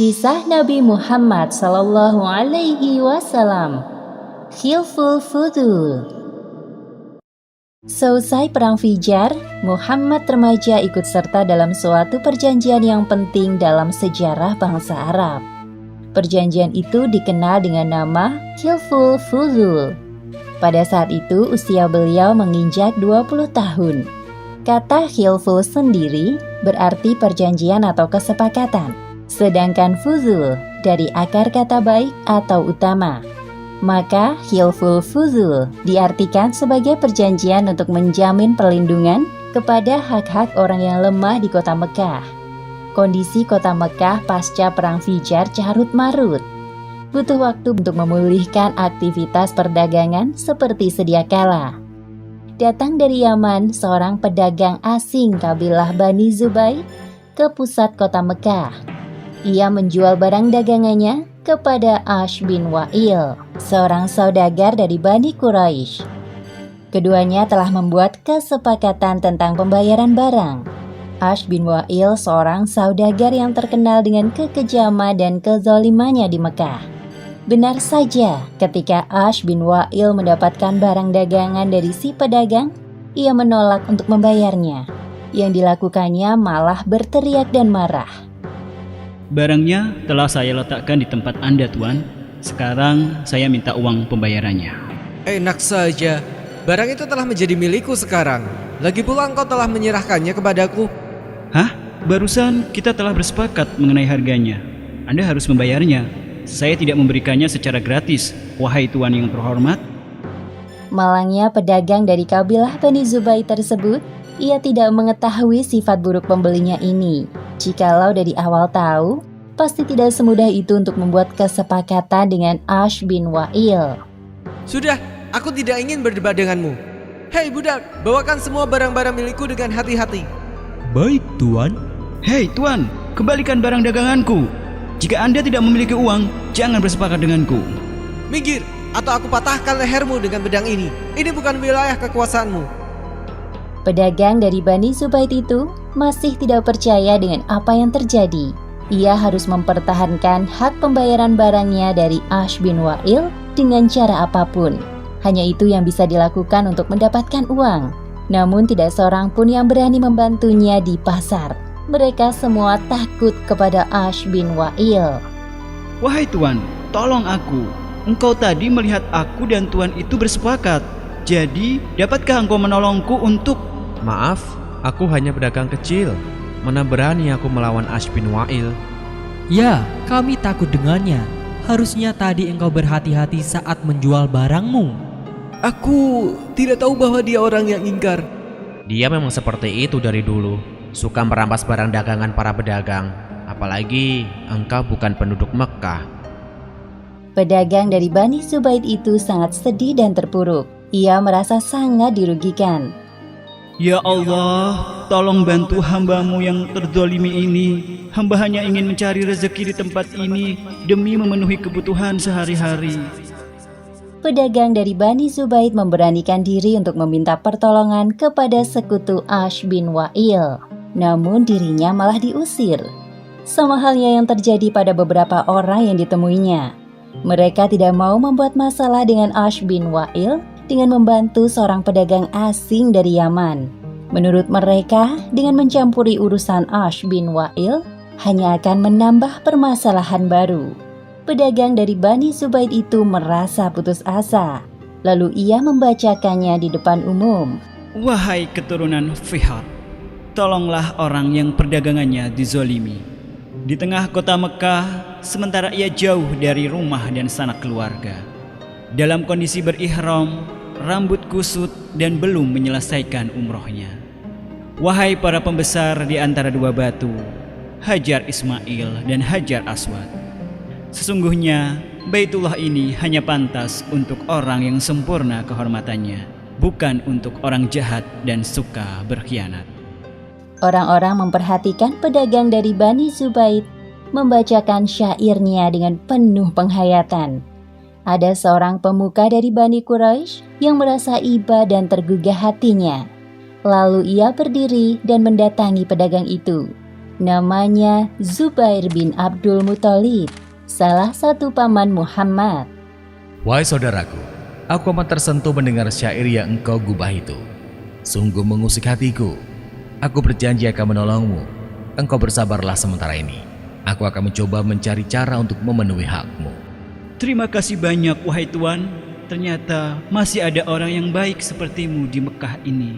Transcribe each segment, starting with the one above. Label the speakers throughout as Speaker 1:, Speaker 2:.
Speaker 1: Kisah Nabi Muhammad Sallallahu Alaihi Wasallam. Khilful Fudul. Selesai perang Fijar, Muhammad remaja ikut serta dalam suatu perjanjian yang penting dalam sejarah bangsa Arab. Perjanjian itu dikenal dengan nama Khilful Fudul. Pada saat itu usia beliau menginjak 20 tahun. Kata Khilful sendiri berarti perjanjian atau kesepakatan. Sedangkan fuzul dari akar kata baik atau utama. Maka khilful fuzul diartikan sebagai perjanjian untuk menjamin perlindungan kepada hak-hak orang yang lemah di kota Mekah. Kondisi kota Mekah pasca perang Fijar carut marut. Butuh waktu untuk memulihkan aktivitas perdagangan seperti sedia kala. Datang dari Yaman seorang pedagang asing kabilah Bani Zubair ke pusat kota Mekah. Ia menjual barang dagangannya kepada Ash bin Wa'il, seorang saudagar dari Bani Quraisy. Keduanya telah membuat kesepakatan tentang pembayaran barang. Ash bin Wa'il seorang saudagar yang terkenal dengan kekejaman dan kezalimannya di Mekah. Benar saja, ketika Ash bin Wa'il mendapatkan barang dagangan dari si pedagang, ia menolak untuk membayarnya. Yang dilakukannya malah berteriak dan marah.
Speaker 2: Barangnya telah saya letakkan di tempat Anda, Tuan. Sekarang saya minta uang pembayarannya.
Speaker 3: Enak saja. Barang itu telah menjadi milikku sekarang. Lagi pula engkau telah menyerahkannya kepadaku.
Speaker 2: Hah? Barusan kita telah bersepakat mengenai harganya. Anda harus membayarnya. Saya tidak memberikannya secara gratis, wahai Tuan yang terhormat.
Speaker 1: Malangnya pedagang dari kabilah Bani Zubair tersebut, ia tidak mengetahui sifat buruk pembelinya ini. Jikalau dari awal tahu, pasti tidak semudah itu untuk membuat kesepakatan dengan Ash bin Wa'il.
Speaker 3: Sudah, aku tidak ingin berdebat denganmu. Hei budak, bawakan semua barang-barang milikku dengan hati-hati.
Speaker 4: Baik, Tuan.
Speaker 2: Hei Tuan, kembalikan barang daganganku. Jika Anda tidak memiliki uang, jangan bersepakat denganku.
Speaker 3: Minggir, atau aku patahkan lehermu dengan pedang ini. Ini bukan wilayah kekuasaanmu.
Speaker 1: Pedagang dari Bani Zubair itu masih tidak percaya dengan apa yang terjadi. Ia harus mempertahankan hak pembayaran barangnya dari Ash bin Wa'il dengan cara apapun. Hanya itu yang bisa dilakukan untuk mendapatkan uang. Namun tidak seorang pun yang berani membantunya di pasar. Mereka semua takut kepada Ash bin Wa'il.
Speaker 2: Wahai Tuan, tolong aku. Engkau tadi melihat aku dan Tuan itu bersepakat. Jadi, dapatkah engkau menolongku untuk...
Speaker 4: Maaf, aku hanya pedagang kecil. Mana berani aku melawan Ash bin Wa'il?
Speaker 5: Ya, kami takut dengannya. Harusnya tadi engkau berhati-hati saat menjual barangmu.
Speaker 3: Aku tidak tahu bahwa dia orang yang ingkar.
Speaker 6: Dia memang seperti itu dari dulu. Suka merampas barang dagangan para pedagang. Apalagi engkau bukan penduduk Mekah.
Speaker 1: Pedagang dari Bani Zubair itu sangat sedih dan terpuruk. Ia merasa sangat dirugikan.
Speaker 2: Ya Allah, tolong bantu hamba-Mu yang terzalimi ini. Hamba hanya ingin mencari rezeki di tempat ini demi memenuhi kebutuhan sehari-hari.
Speaker 1: Pedagang dari Bani Zubair memberanikan diri untuk meminta pertolongan kepada sekutu Ash bin Wa'il. Namun dirinya malah diusir. Sama halnya yang terjadi pada beberapa orang yang ditemuinya. Mereka tidak mau membuat masalah dengan Ash bin Wa'il dengan membantu seorang pedagang asing dari Yaman. Menurut mereka, dengan mencampuri urusan Ash bin Wa'il hanya akan menambah permasalahan baru. Pedagang dari Bani Zubair itu merasa putus asa. Lalu ia membacakannya di depan umum.
Speaker 2: Wahai keturunan Fihr, tolonglah orang yang perdagangannya dizolimi. Di tengah kota Mekah, sementara ia jauh dari rumah dan sanak keluarga. Dalam kondisi berihram, rambut kusut dan belum menyelesaikan umrohnya. Wahai para pembesar di antara dua batu, Hajar Ismail dan Hajar Aswad. Sesungguhnya Baitullah ini hanya pantas untuk orang yang sempurna kehormatannya, bukan untuk orang jahat dan suka berkhianat.
Speaker 1: Orang-orang memperhatikan pedagang dari Bani Zubair membacakan syairnya dengan penuh penghayatan. Ada seorang pemuka dari Bani Quraisy yang merasa iba dan tergugah hatinya. Lalu ia berdiri dan mendatangi pedagang itu. Namanya Zubair bin Abdul Muthalib, salah satu paman Muhammad.
Speaker 7: Wahai saudaraku, aku amat tersentuh mendengar syair yang engkau gubah itu. Sungguh mengusik hatiku. Aku berjanji akan menolongmu. Engkau bersabarlah sementara ini. Aku akan mencoba mencari cara untuk memenuhi hakmu.
Speaker 2: Terima kasih banyak wahai Tuan. Ternyata masih ada orang yang baik sepertimu di Mekah ini.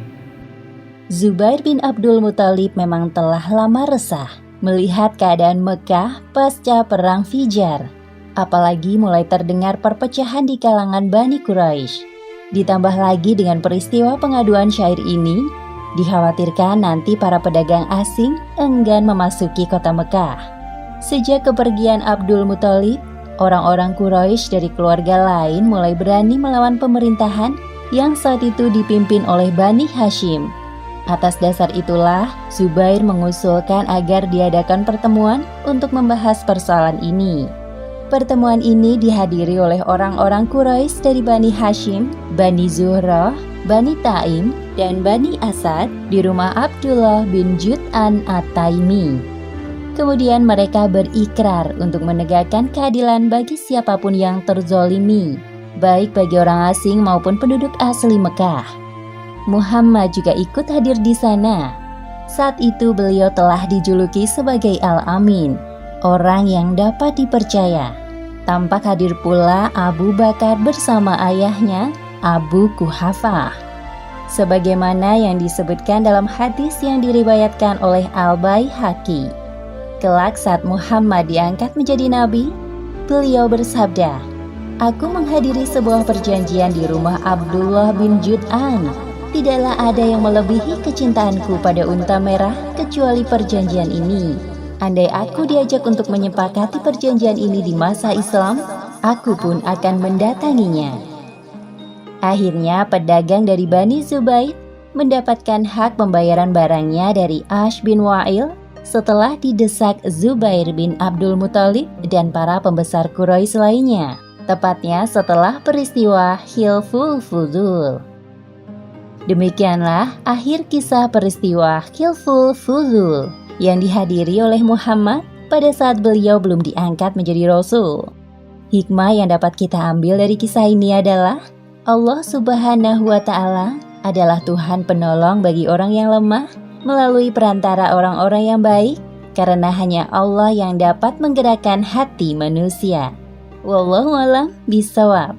Speaker 1: Zubair bin Abdul Muthalib memang telah lama resah melihat keadaan Mekah pasca perang Fijar. Apalagi mulai terdengar perpecahan di kalangan Bani Quraisy. Ditambah lagi dengan peristiwa pengaduan syair ini, dikhawatirkan nanti para pedagang asing enggan memasuki kota Mekah. Sejak kepergian Abdul Muthalib, orang-orang Quraisy dari keluarga lain mulai berani melawan pemerintahan yang saat itu dipimpin oleh Bani Hashim. Atas dasar itulah, Zubair mengusulkan agar diadakan pertemuan untuk membahas persoalan ini. Pertemuan ini dihadiri oleh orang-orang Quraisy dari Bani Hashim, Bani Zuhrah, Bani Taim, dan Bani Asad di rumah Abdullah bin Jud'an At-Taimi. Kemudian mereka berikrar untuk menegakkan keadilan bagi siapapun yang terzolimi, baik bagi orang asing maupun penduduk asli Mekah. Muhammad juga ikut hadir di sana. Saat itu beliau telah dijuluki sebagai Al-Amin, orang yang dapat dipercaya. Tampak hadir pula Abu Bakar bersama ayahnya, Abu Quhafah. Sebagaimana yang disebutkan dalam hadis yang diriwayatkan oleh Al-Baihaqi. Kelak saat Muhammad diangkat menjadi nabi, beliau bersabda, "Aku menghadiri sebuah perjanjian di rumah Abdullah bin Jud'an. Tidaklah ada yang melebihi kecintaanku pada unta merah kecuali perjanjian ini. Andai aku diajak untuk menyepakati perjanjian ini di masa Islam, aku pun akan mendatanginya." Akhirnya pedagang dari Bani Zubair mendapatkan hak pembayaran barangnya dari Ash bin Wa'il setelah didesak Zubair bin Abdul Muthalib dan para pembesar Quraisy lainnya, tepatnya setelah peristiwa Hilful Fudul. Demikianlah akhir kisah peristiwa Hilful Fudul yang dihadiri oleh Muhammad pada saat beliau belum diangkat menjadi Rasul. Hikmah yang dapat kita ambil dari kisah ini adalah Allah Subhanahu wa Ta'ala adalah Tuhan penolong bagi orang yang lemah melalui perantara orang-orang yang baik, karena hanya Allah yang dapat menggerakkan hati manusia. Wallahu a'lam bishawab.